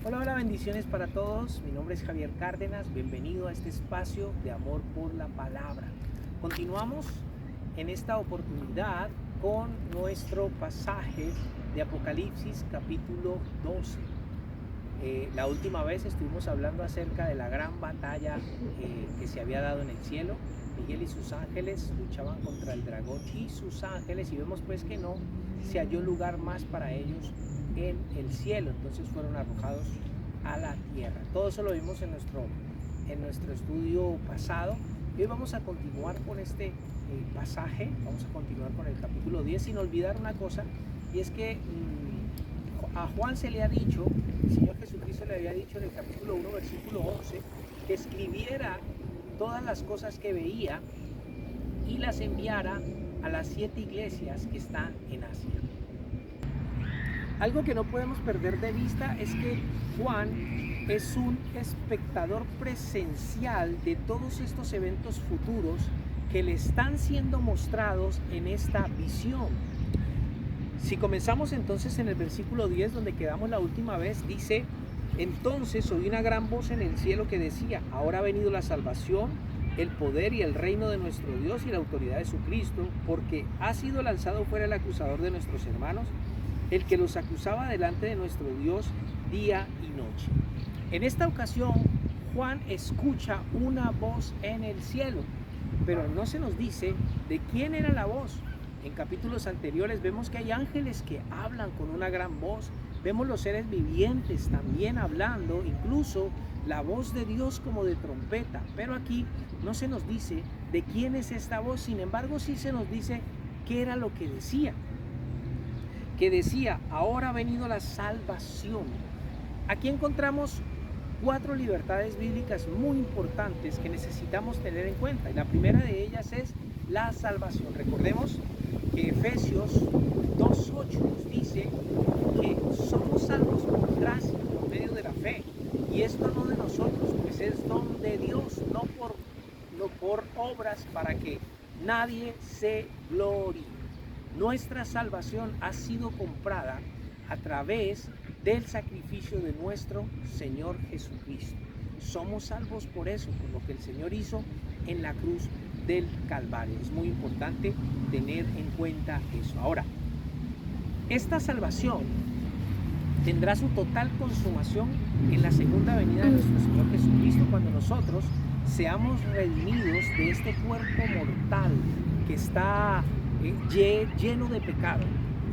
Hola, hola, bendiciones para todos. Mi nombre es Javier Cárdenas. Bienvenido a este espacio de amor por la palabra. Continuamos en esta oportunidad con nuestro pasaje de Apocalipsis capítulo 12. La última vez estuvimos hablando acerca de la gran batalla que se había dado en el cielo. Miguel y sus ángeles luchaban contra el dragón y sus ángeles, y vemos pues que no se halló lugar más para ellos en el cielo, entonces fueron arrojados a la tierra. Todo eso lo vimos en nuestro estudio pasado, y hoy vamos a continuar con este pasaje. Vamos a continuar con el capítulo 10 sin olvidar una cosa, y es que a Juan se le ha dicho, el Señor Jesucristo le había dicho en el capítulo 1 versículo 11, que escribiera todas las cosas que veía y las enviara a las 7 iglesias que están en Asia. Algo que no podemos perder de vista es que Juan es un espectador presencial de todos estos eventos futuros que le están siendo mostrados en esta visión. Si comenzamos entonces en el versículo 10, donde quedamos la última vez, dice: entonces oí una gran voz en el cielo que decía: ahora ha venido la salvación, el poder y el reino de nuestro Dios y la autoridad de su Cristo, porque ha sido lanzado fuera el acusador de nuestros hermanos, el que los acusaba delante de nuestro Dios día y noche. En esta ocasión, Juan escucha una voz en el cielo, pero no se nos dice de quién era la voz. En capítulos anteriores vemos que hay ángeles que hablan con una gran voz, vemos los seres vivientes también hablando, incluso la voz de Dios como de trompeta, pero aquí no se nos dice de quién es esta voz. Sin embargo, sí se nos dice qué era lo que decía. Que decía: ahora ha venido la salvación. Aquí encontramos 4 libertades bíblicas muy importantes que necesitamos tener en cuenta, y la primera de ellas es la salvación. Recordemos que Efesios 2:8 nos dice que somos salvos por gracia, por medio de la fe, y esto no de nosotros, pues es don de Dios, no por obras, para que nadie se gloríe. Nuestra salvación ha sido comprada a través del sacrificio de nuestro Señor Jesucristo. Somos salvos por eso, por lo que el Señor hizo en la cruz del Calvario. Es muy importante tener en cuenta eso. Ahora, esta salvación tendrá su total consumación en la segunda venida de nuestro Señor Jesucristo, cuando nosotros seamos redimidos de este cuerpo mortal que está lleno de pecado.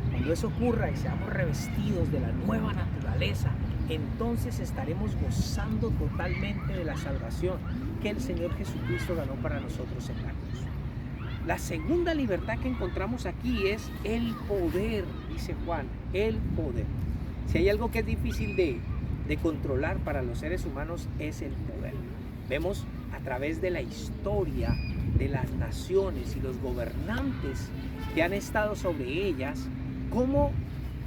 Cuando eso ocurra y seamos revestidos de la nueva naturaleza, entonces estaremos gozando totalmente de la salvación que el Señor Jesucristo ganó para nosotros en la cruz. La segunda libertad que encontramos aquí es el poder, dice Juan, el poder. Si hay algo que es difícil de controlar para los seres humanos, es el poder. Vemos a través de la historia de las naciones y los gobernantes que han estado sobre ellas, cómo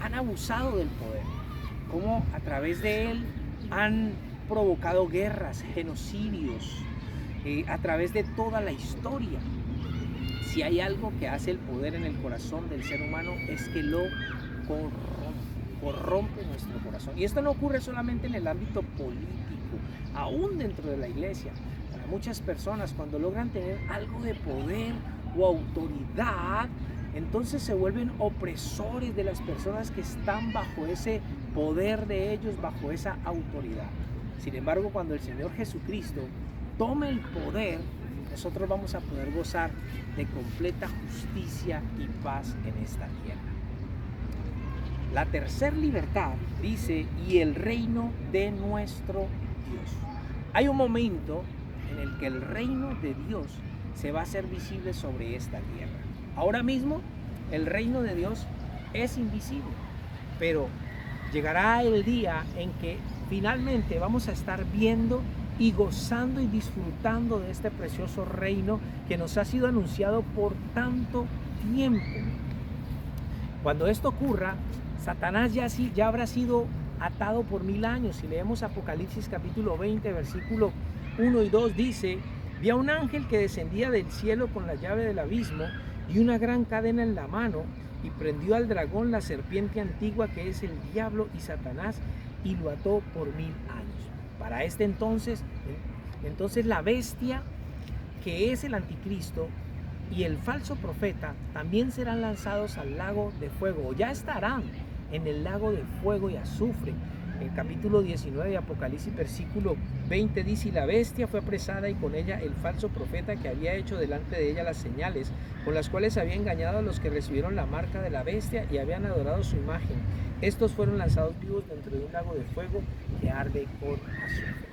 han abusado del poder, cómo a través de él han provocado guerras, genocidios, a través de toda la historia. Si hay algo que hace el poder en el corazón del ser humano, es que lo corrompe nuestro corazón. Y esto no ocurre solamente en el ámbito político, aún dentro de la iglesia. Para muchas personas, cuando logran tener algo de poder o autoridad, entonces se vuelven opresores de las personas que están bajo ese poder de ellos, bajo esa autoridad. Sin embargo, cuando el Señor Jesucristo tome el poder, nosotros vamos a poder gozar de completa justicia y paz en esta tierra. La tercera libertad dice: y el reino de nuestro Dios. Hay un momento en el que el reino de Dios se va a hacer visible sobre esta tierra. Ahora mismo el reino de Dios es invisible, pero llegará el día en que finalmente vamos a estar viendo y gozando y disfrutando de este precioso reino que nos ha sido anunciado por tanto tiempo. Cuando esto ocurra, Satanás ya habrá sido atado por 1000 años. Si leemos Apocalipsis capítulo 20, versículo 1 y 2, dice: vi a un ángel que descendía del cielo con la llave del abismo y una gran cadena en la mano, y prendió al dragón, la serpiente antigua, que es el diablo y Satanás, y lo ató por 1000 años. Para este entonces la bestia, que es el anticristo, y el falso profeta también serán lanzados al lago de fuego, o ya estarán en el lago de fuego y azufre. En capítulo 19 de Apocalipsis, versículo 20 dice: y la bestia fue apresada, y con ella el falso profeta, que había hecho delante de ella las señales con las cuales había engañado a los que recibieron la marca de la bestia y habían adorado su imagen. Estos fueron lanzados vivos dentro de un lago de fuego que arde con azufre.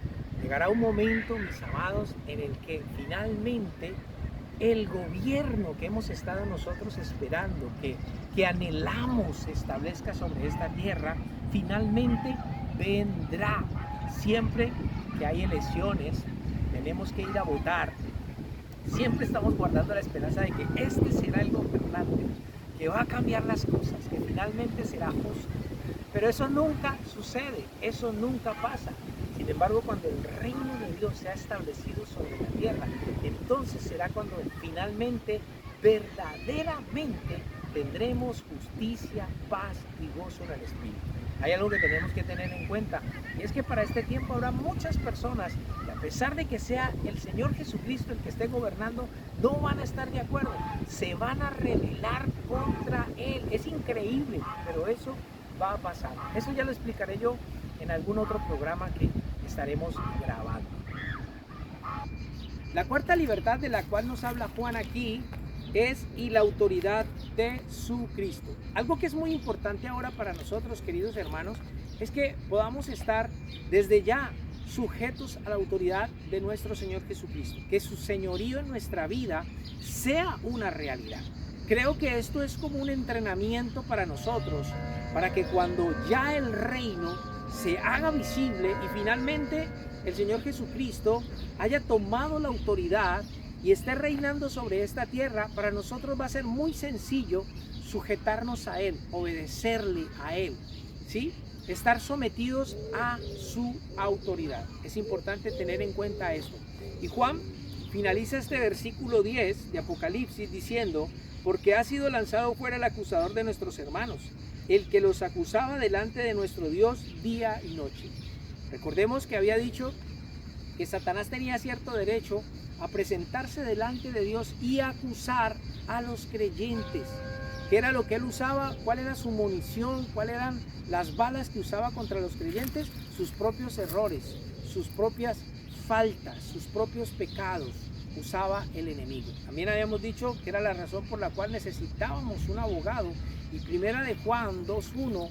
Llegará un momento, mis amados, en el que finalmente el gobierno que hemos estado nosotros esperando, que anhelamos se establezca sobre esta tierra, finalmente vendrá. Siempre que hay elecciones, tenemos que ir a votar. Siempre estamos guardando la esperanza de que este será el gobernante, que va a cambiar las cosas, que finalmente será justo. Pero eso nunca sucede, eso nunca pasa. Sin embargo, cuando el reino de Dios se ha establecido sobre la tierra, entonces será cuando finalmente, verdaderamente, tendremos justicia, paz y gozo en el Espíritu. Hay algo que tenemos que tener en cuenta, y es que para este tiempo habrá muchas personas que, a pesar de que sea el Señor Jesucristo el que esté gobernando, no van a estar de acuerdo, se van a rebelar contra Él. Es increíble, pero eso va a pasar. Eso ya lo explicaré yo en algún otro programa que estaremos grabando. La cuarta libertad de la cual nos habla Juan aquí es y la autoridad de su Cristo. Algo que es muy importante ahora para nosotros, queridos hermanos, es que podamos estar desde ya sujetos a la autoridad de nuestro Señor Jesucristo, que su señorío en nuestra vida sea una realidad. Creo que esto es como un entrenamiento para nosotros, para que cuando ya el reino se haga visible y finalmente el Señor Jesucristo haya tomado la autoridad y esté reinando sobre esta tierra, para nosotros va a ser muy sencillo sujetarnos a Él, obedecerle a Él, ¿sí? Estar sometidos a su autoridad. Es importante tener en cuenta esto. Y Juan finaliza este versículo 10 de Apocalipsis diciendo: porque ha sido lanzado fuera el acusador de nuestros hermanos, el que los acusaba delante de nuestro Dios día y noche. Recordemos que había dicho que Satanás tenía cierto derecho a presentarse delante de Dios y acusar a los creyentes. ¿Qué era lo que él usaba? ¿Cuál era su munición? ¿Cuáles eran las balas que usaba contra los creyentes? Sus propios errores, sus propias faltas, sus propios pecados usaba el enemigo. También habíamos dicho que era la razón por la cual necesitábamos un abogado, y primera de Juan 2:1,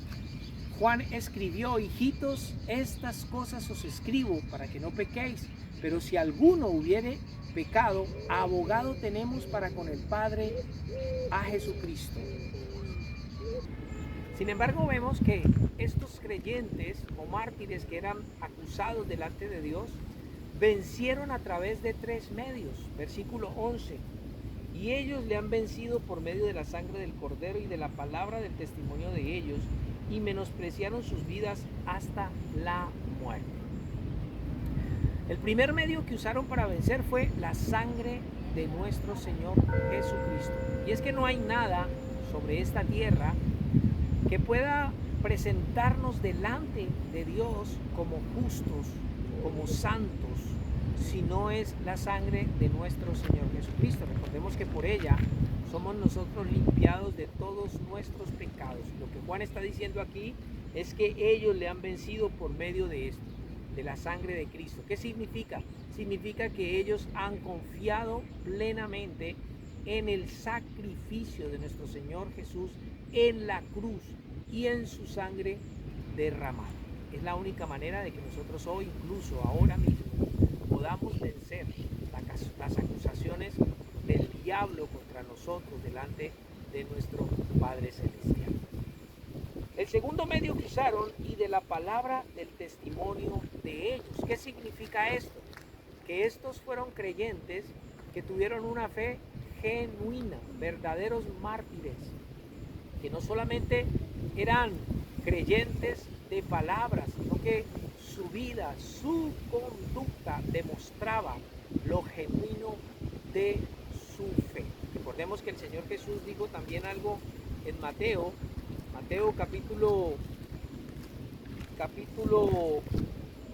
Juan escribió: hijitos, estas cosas os escribo para que no pequéis, pero si alguno hubiere pecado, abogado tenemos para con el Padre, a Jesucristo. Sin embargo, vemos que estos creyentes o mártires que eran acusados delante de Dios vencieron a través de 3 medios. Versículo 11: y ellos le han vencido por medio de la sangre del Cordero y de la palabra del testimonio de ellos, y menospreciaron sus vidas hasta la muerte. El primer medio que usaron para vencer fue la sangre de nuestro Señor Jesucristo. Y es que no hay nada sobre esta tierra que pueda presentarnos delante de Dios como justos, como santos, si no es la sangre de nuestro Señor Jesucristo. Recordemos que por ella somos nosotros limpiados de todos nuestros pecados. Lo que Juan está diciendo aquí es que ellos le han vencido por medio de esto, de la sangre de Cristo. ¿Qué significa? Significa que ellos han confiado plenamente en el sacrificio de nuestro Señor Jesús en la cruz y en su sangre derramada. Es la única manera de que nosotros hoy, incluso ahora mismo, podamos vencer las acusaciones del diablo contra nosotros delante de nuestro Padre Celestial. El segundo medio que usaron, y de la palabra del testimonio de ellos. ¿Qué significa esto? Que estos fueron creyentes que tuvieron una fe genuina, verdaderos mártires, que no solamente eran creyentes de palabras, sino que su vida, su conducta demostraba lo genuino de su fe. Recordemos que el Señor Jesús dijo también algo en Mateo capítulo capítulo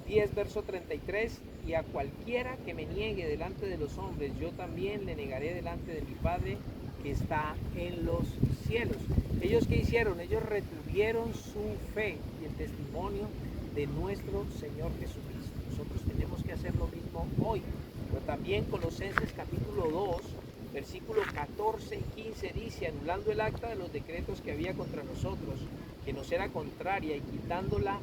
10, verso 33, y a cualquiera que me niegue delante de los hombres, yo también le negaré delante de mi Padre que está en los cielos. ¿Ellos qué hicieron? Ellos retuvieron su fe y el testimonio de nuestro Señor Jesucristo. Nosotros tenemos que hacer lo mismo hoy. Pero también Colosenses capítulo 2, versículo 14 y 15 dice: anulando el acta de los decretos que había contra nosotros, que nos era contraria, y quitándola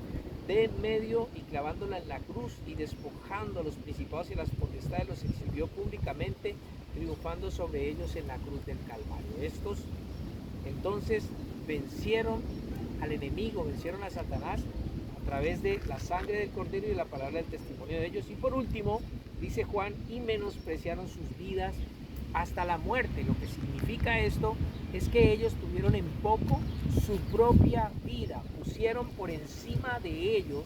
de en medio y clavándola en la cruz, y despojando a los principados y las potestades, los exhibió públicamente, triunfando sobre ellos en la cruz del Calvario. Estos entonces vencieron al enemigo, vencieron a Satanás a través de la sangre del Cordero y de la palabra del testimonio de ellos. Y por último, dice Juan, y menospreciaron sus vidas hasta la muerte. Lo que significa esto es que ellos tuvieron en poco su propia vida, pusieron por encima de ellos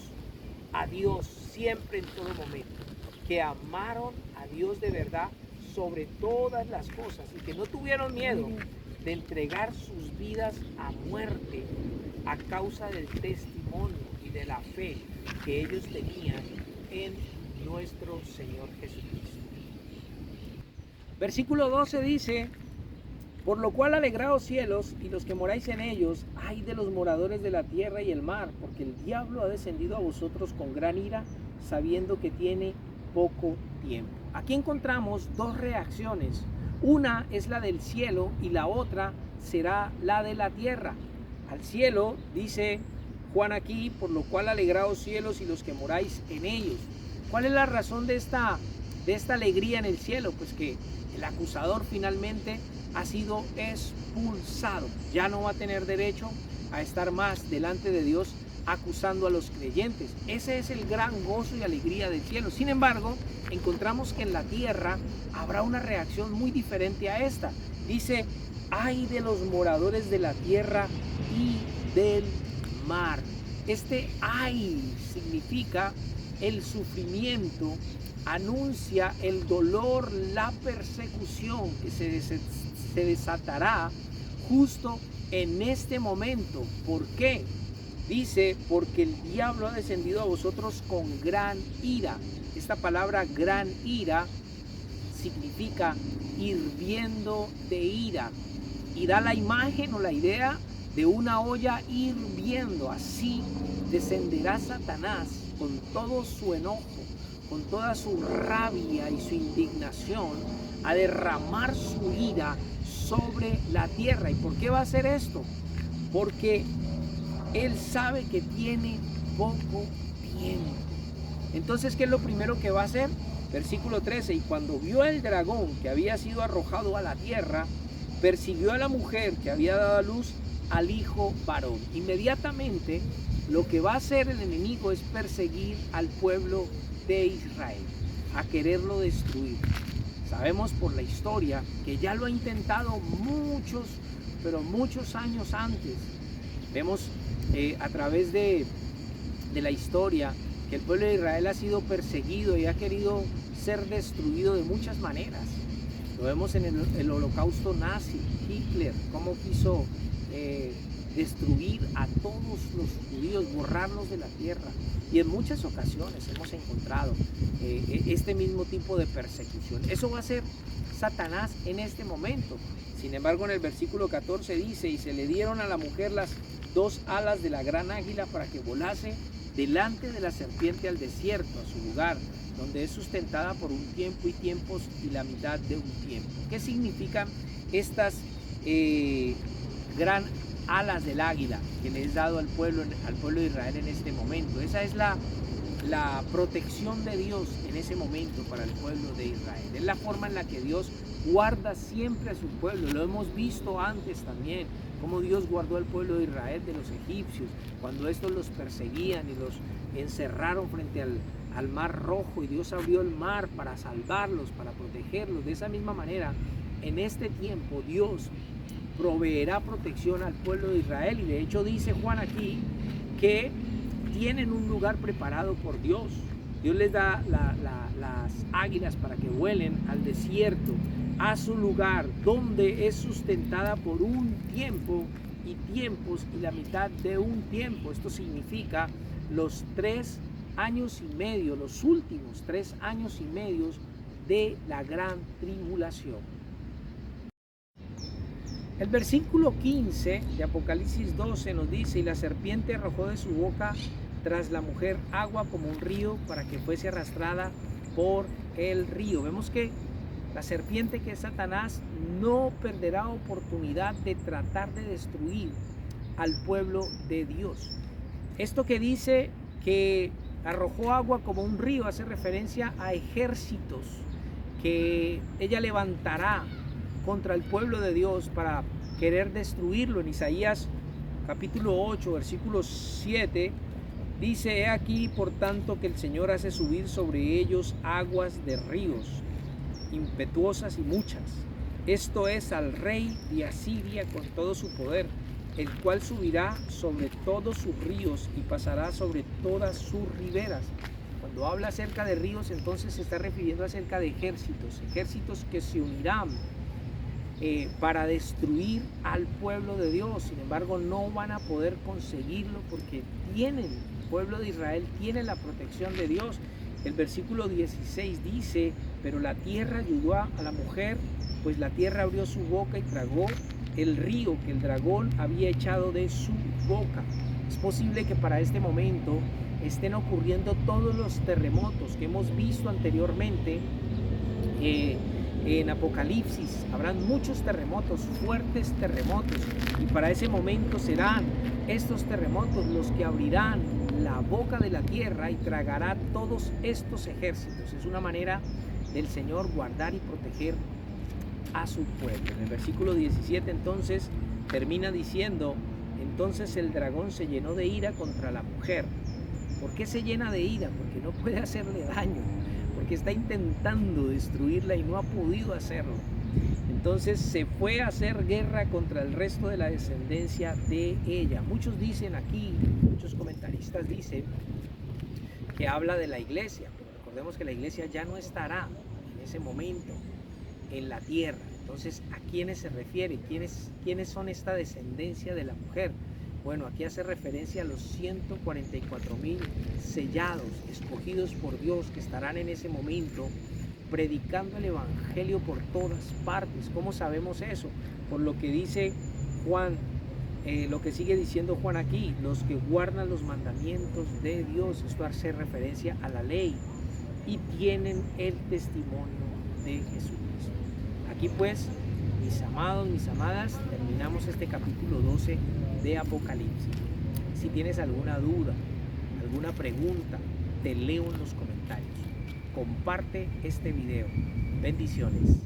a Dios siempre, en todo momento, que amaron a Dios de verdad sobre todas las cosas y que no tuvieron miedo de entregar sus vidas a muerte a causa del testimonio y de la fe que ellos tenían en nuestro Señor Jesucristo. Versículo 12 dice: por lo cual alegraos cielos y los que moráis en ellos, ay de los moradores de la tierra y el mar, porque el diablo ha descendido a vosotros con gran ira, sabiendo que tiene poco tiempo. Aquí encontramos dos reacciones. Una es la del cielo y la otra será la de la tierra. Al cielo dice Juan aquí: por lo cual alegraos cielos y los que moráis en ellos. ¿Cuál es la razón de esta alegría en el cielo? Pues que el acusador finalmente ha sido expulsado. Ya no va a tener derecho a estar más delante de Dios acusando a los creyentes. Ese es el gran gozo y alegría del cielo. Sin embargo, encontramos que en la tierra habrá una reacción muy diferente a esta. Dice: ay de los moradores de la tierra y del mar. Este ay significa el sufrimiento, anuncia el dolor, la persecución que se desatará justo en este momento. ¿Por qué? Dice: porque el diablo ha descendido a vosotros con gran ira. Esta palabra gran ira significa hirviendo de ira, y da la imagen o la idea de una olla hirviendo. Así descenderá Satanás con todo su enojo, con toda su rabia y su indignación, a derramar su ira sobre la tierra. ¿Y por qué va a hacer esto? Porque él sabe que tiene poco tiempo. Entonces, ¿qué es lo primero que va a hacer? Versículo 13: y cuando vio el dragón que había sido arrojado a la tierra, persiguió a la mujer que había dado a luz al hijo varón. Inmediatamente lo que va a hacer el enemigo es perseguir al pueblo de Israel, a quererlo destruir. Sabemos por la historia que ya lo ha intentado muchos, pero muchos años antes. Vemos a través de la historia que el pueblo de Israel ha sido perseguido y ha querido ser destruido de muchas maneras. Lo vemos en el holocausto nazi, Hitler, cómo quiso destruir a todos los judíos, borrarlos de la tierra. Y en muchas ocasiones hemos encontrado este mismo tipo de persecución. Eso va a ser Satanás en este momento. Sin embargo, en el versículo 14 dice: y se le dieron a la mujer las dos alas de la gran águila para que volase delante de la serpiente al desierto, a su lugar, donde es sustentada por un tiempo y tiempos y la mitad de un tiempo. ¿Qué significan estas gran alas del águila que le es dado al pueblo de Israel en este momento? Esa es la protección de Dios en ese momento para el pueblo de Israel. Es la forma en la que Dios guarda siempre a su pueblo. Lo hemos visto antes también, cómo Dios guardó al pueblo de Israel de los egipcios, cuando estos los perseguían y los encerraron frente al mar rojo, y Dios abrió el mar para salvarlos, para protegerlos. De esa misma manera, en este tiempo Dios proveerá protección al pueblo de Israel, y de hecho dice Juan aquí que tienen un lugar preparado por Dios. Dios les da las águilas para que vuelen al desierto, a su lugar, donde es sustentada por un tiempo y tiempos y la mitad de un tiempo. Esto significa los 3 años y medio, los últimos 3 años y medio de la gran tribulación. El versículo 15 de Apocalipsis 12 nos dice: y la serpiente arrojó de su boca tras la mujer agua como un río para que fuese arrastrada por el río. Vemos que la serpiente, que es Satanás, no perderá oportunidad de tratar de destruir al pueblo de Dios. Esto que dice que arrojó agua como un río hace referencia a ejércitos que ella levantará contra el pueblo de Dios para querer destruirlo. En Isaías capítulo 8, versículo 7 dice: he aquí por tanto que el Señor hace subir sobre ellos aguas de ríos impetuosas y muchas. Esto es al rey de Asiria con todo su poder, el cual subirá sobre todos sus ríos y pasará sobre todas sus riberas. Cuando habla acerca de ríos, entonces se está refiriendo acerca de ejércitos que se unirán para destruir al pueblo de Dios. Sin embargo, no van a poder conseguirlo porque el pueblo de Israel tiene la protección de Dios. El versículo 16 dice: pero la tierra ayudó a la mujer, pues la tierra abrió su boca y tragó el río que el dragón había echado de su boca. Es posible que para este momento estén ocurriendo todos los terremotos que hemos visto anteriormente en Apocalipsis. Habrán muchos terremotos, fuertes terremotos, y para ese momento serán estos terremotos los que abrirán la boca de la tierra y tragará todos estos ejércitos. Es una manera del Señor guardar y proteger a su pueblo. En el versículo 17 entonces termina diciendo: entonces el dragón se llenó de ira contra la mujer. ¿Por qué se llena de ira? Porque no puede hacerle daño, porque está intentando destruirla y no ha podido hacerlo. Entonces se fue a hacer guerra contra el resto de la descendencia de ella. Muchos dicen aquí, muchos comentaristas dicen que habla de la iglesia, pero recordemos que la iglesia ya no estará en ese momento en la tierra. Entonces, ¿a quiénes se refiere? ¿Quiénes son esta descendencia de la mujer? Bueno, aquí hace referencia a los 144,000 sellados, escogidos por Dios, que estarán en ese momento predicando el evangelio por todas partes. ¿Cómo sabemos eso? Por lo que dice Juan, lo que sigue diciendo Juan aquí: los que guardan los mandamientos de Dios. Esto hace referencia a la ley y tienen el testimonio de Jesucristo. Aquí pues, mis amados, mis amadas, terminamos este capítulo 12 de Apocalipsis. Si tienes alguna duda, alguna pregunta, te leo en los comentarios. Comparte este video. Bendiciones.